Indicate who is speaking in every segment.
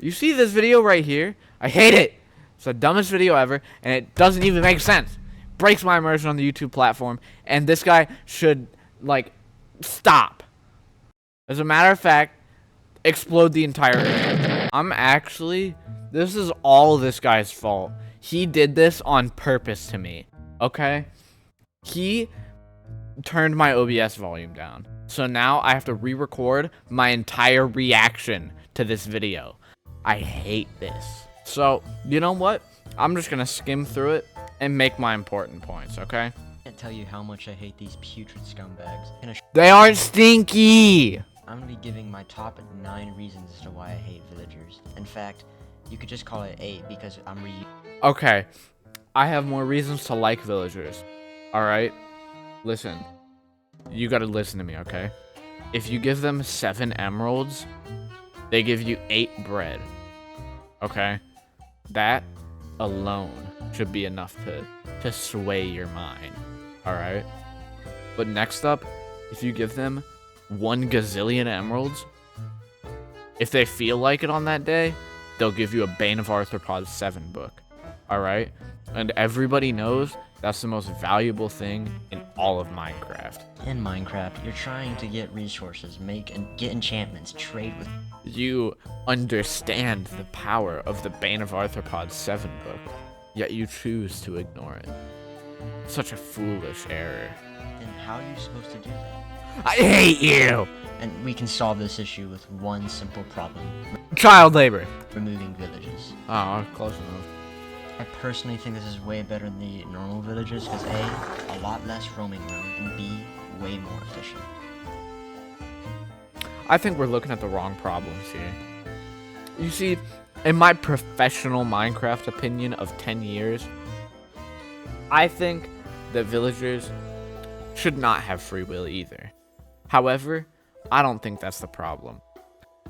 Speaker 1: You see this video right here? I hate it. It's the dumbest video ever, and it doesn't even make sense. Breaks my immersion on the YouTube platform, and this guy should, like, stop. As a matter of fact, explode the entire internet. This is all this guy's fault. He did this on purpose to me, okay? He turned my OBS volume down. So now I have to re-record my entire reaction to this video. I hate this. So, you know what? I'm just gonna skim through it and make my important points, okay?
Speaker 2: I can't tell you how much I hate these putrid scumbags.
Speaker 1: They aren't stinky!
Speaker 2: I'm gonna be giving my top 9 reasons as to why I hate villagers. In fact, you could just call it 8 because I'm
Speaker 1: Okay, I have more reasons to like villagers. Alright? Listen. You gotta listen to me, okay? If you give them 7 emeralds, they give you 8 bread. Okay? That alone should be enough to sway your mind. Alright? But next up, if you give them 1 gazillion emeralds, if they feel like it on that day, they'll give you a Bane of Arthropods 7 book. Alright? And everybody knows that's the most valuable thing in all of Minecraft.
Speaker 2: In Minecraft, you're trying to get resources, get enchantments, trade with...
Speaker 1: You understand the power of the Bane of Arthropods 7 book, yet you choose to ignore it. Such a foolish error.
Speaker 2: And how are you supposed to do that?
Speaker 1: I hate you!
Speaker 2: And we can solve this issue with one simple problem.
Speaker 1: Child labor.
Speaker 2: Removing villages.
Speaker 1: Oh, close enough.
Speaker 2: I personally think this is way better than the normal villages because A, a lot less roaming room, and B, way more efficient.
Speaker 1: I think we're looking at the wrong problems here. You see, in my professional Minecraft opinion of 10 years, I think that villagers should not have free will either. However, I don't think that's the problem.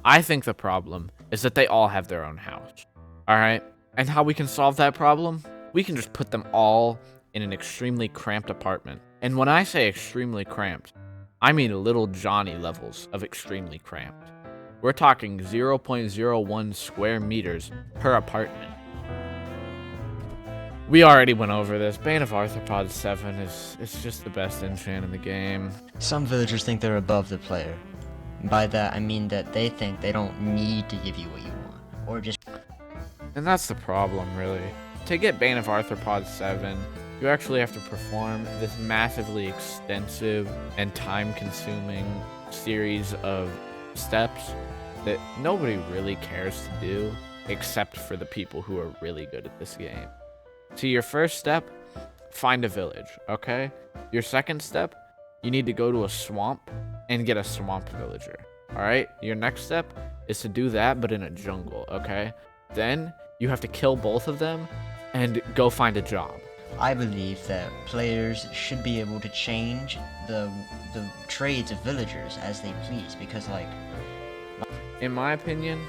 Speaker 1: I think the problem is that they all have their own house. Alright? And how we can solve that problem? We can just put them all in an extremely cramped apartment. And when I say extremely cramped, I mean little Johnny levels of extremely cramped. We're talking 0.01 square meters per apartment. We already went over this. Bane of Arthropods 7 is just the best enchant in the game.
Speaker 2: Some villagers think they're above the player. By that, I mean that they think they don't need to give you what you want. Or just...
Speaker 1: And that's the problem, really. To get Bane of Arthropods 7, you actually have to perform this massively extensive and time-consuming series of steps that nobody really cares to do, except for the people who are really good at this game. So your first step, find a village, okay? Your second step, you need to go to a swamp and get a swamp villager, alright? Your next step is to do that, but in a jungle, okay? Then you have to kill both of them and go find a job.
Speaker 2: I believe that players should be able to change the trades of villagers as they please, because, like...
Speaker 1: In my opinion...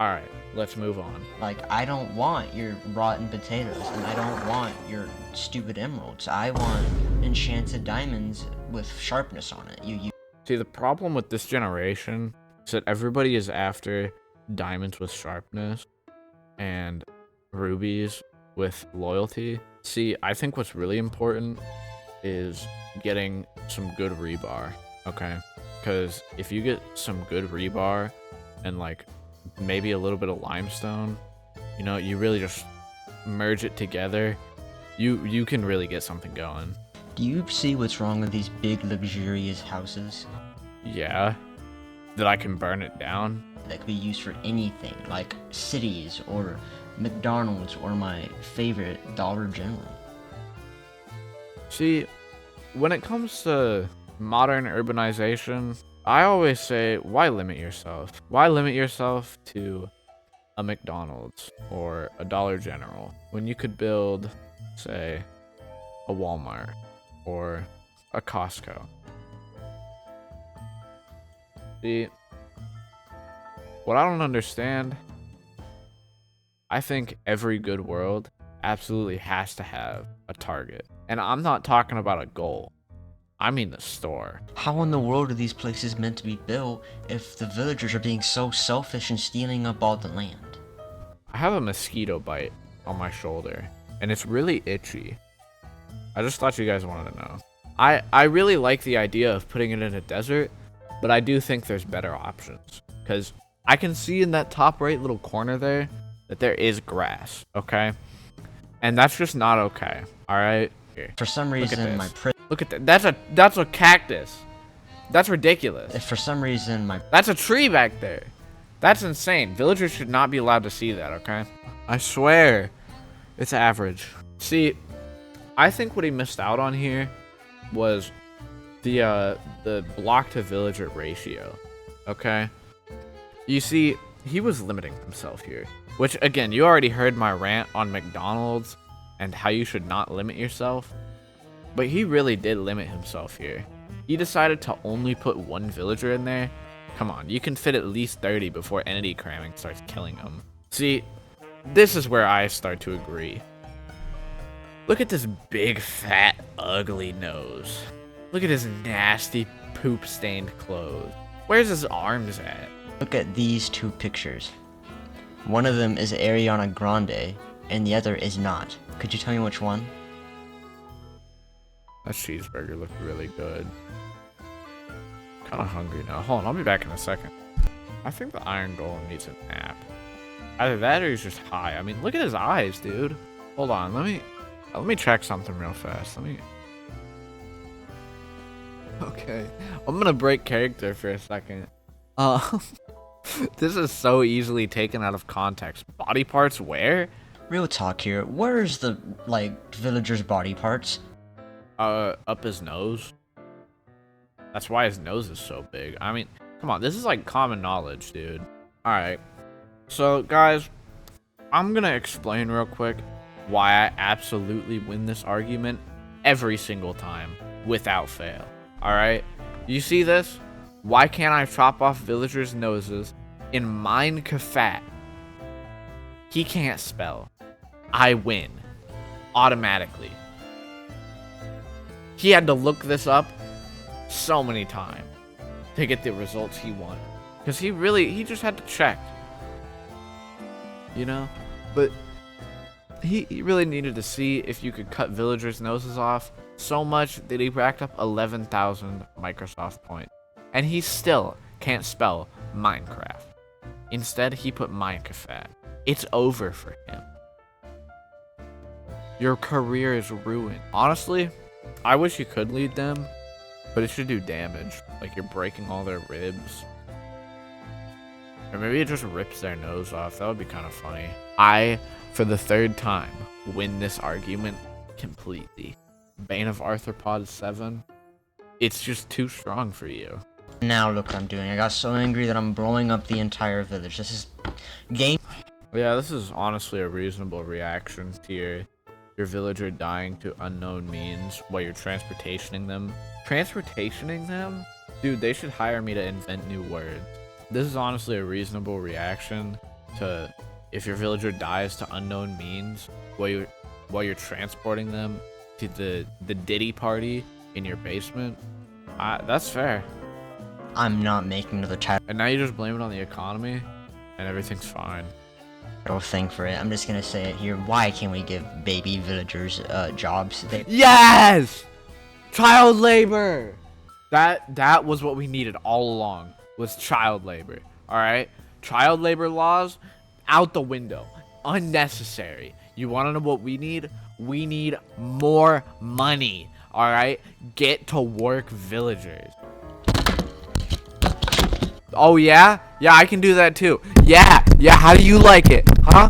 Speaker 1: Alright, let's move on.
Speaker 2: Like, I don't want your rotten potatoes, and I don't want your stupid emeralds. I want enchanted diamonds with sharpness on it.
Speaker 1: See, the problem with this generation is that everybody is after diamonds with sharpness and rubies with loyalty. See, I think what's really important is getting some good rebar, okay? Because if you get some good rebar and, like, maybe a little bit of limestone, you know, you really just merge it together, you can really get something going.
Speaker 2: Do you see what's wrong with these big luxurious houses?
Speaker 1: Yeah, that I can burn it down.
Speaker 2: That could be used for anything, like cities or McDonald's or my favorite, Dollar General.
Speaker 1: See, when it comes to modern urbanization, I always say, why limit yourself? Why limit yourself to a McDonald's or a Dollar General when you could build, say, a Walmart or a Costco? See, what I don't understand, I think every good world absolutely has to have a target. And I'm not talking about a goal. I mean the store.
Speaker 2: How in the world are these places meant to be built if the villagers are being so selfish and stealing up all the land?
Speaker 1: I have a mosquito bite on my shoulder, and it's really itchy. I just thought you guys wanted to know. I really like the idea of putting it in a desert, but I do think there's better options. Because I can see in that top right little corner there that there is grass, okay? And that's just not okay, alright?
Speaker 2: For some reason,
Speaker 1: Look at that. That's a cactus. That's ridiculous.
Speaker 2: For some reason,
Speaker 1: That's a tree back there. That's insane. Villagers should not be allowed to see that, okay? I swear. It's average. See, I think what he missed out on here was the block to villager ratio, okay? You see, he was limiting himself here. Which, again, you already heard my rant on McDonald's and how you should not limit yourself. But he really did limit himself here. He decided to only put one villager in there. Come on, you can fit at least 30 before entity cramming starts killing them. See, this is where I start to agree. Look at this big, fat, ugly nose. Look at his nasty, poop-stained clothes. Where's his arms at?
Speaker 2: Look at these two pictures. One of them is Ariana Grande, and the other is not. Could you tell me which one?
Speaker 1: That cheeseburger looked really good. Kind of hungry now. Hold on, I'll be back in a second. I think the Iron Golem needs a nap. Either that or he's just high. I mean, look at his eyes, dude. Hold on, let me check something real fast. Okay, I'm gonna break character for a second. This is so easily taken out of context. Body parts where?
Speaker 2: Real talk here. Where's the, villager's body parts?
Speaker 1: Up his nose. That's why his nose is so big. I mean, come on, this is like common knowledge, dude. Alright. So, guys, I'm gonna explain real quick why I absolutely win this argument every single time, without fail. Alright? You see this? Why can't I chop off villagers' noses in Minecraft? He can't spell. I win. Automatically. He had to look this up so many times to get the results he wanted. Because he just had to check. You know? But he really needed to see if you could cut villagers' noses off so much that he racked up 11,000 Microsoft points. And he still can't spell Minecraft. Instead, he put Minecraft. It's over for him. Your career is ruined. Honestly, I wish you could lead them, but it should do damage. Like you're breaking all their ribs. Or maybe it just rips their nose off. That would be kind of funny. I, for the third time, win this argument completely. Bane of Arthropod 7. It's just too strong for you.
Speaker 2: Now look what I'm doing. I got so angry that I'm blowing up the entire village. This is game.
Speaker 1: Yeah, this is honestly a reasonable reaction to your villager dying to unknown means while you're transportationing them. Transportationing them? Dude, they should hire me to invent new words. This is honestly a reasonable reaction to if your villager dies to unknown means while you're transporting them to the Diddy party in your basement. That's fair.
Speaker 2: I'm not making another title
Speaker 1: And now you just blame it on the economy and everything's fine.
Speaker 2: thing for it. I'm just gonna say it here. Why can't we give baby villagers jobs?
Speaker 1: Yes! Child labor! That was what we needed all along, was child labor. Alright? Child labor laws, out the window. Unnecessary. You wanna know what we need? We need more money. Alright? Get to work, villagers. Oh yeah? Yeah, I can do that too. Yeah, how do you like it? Huh?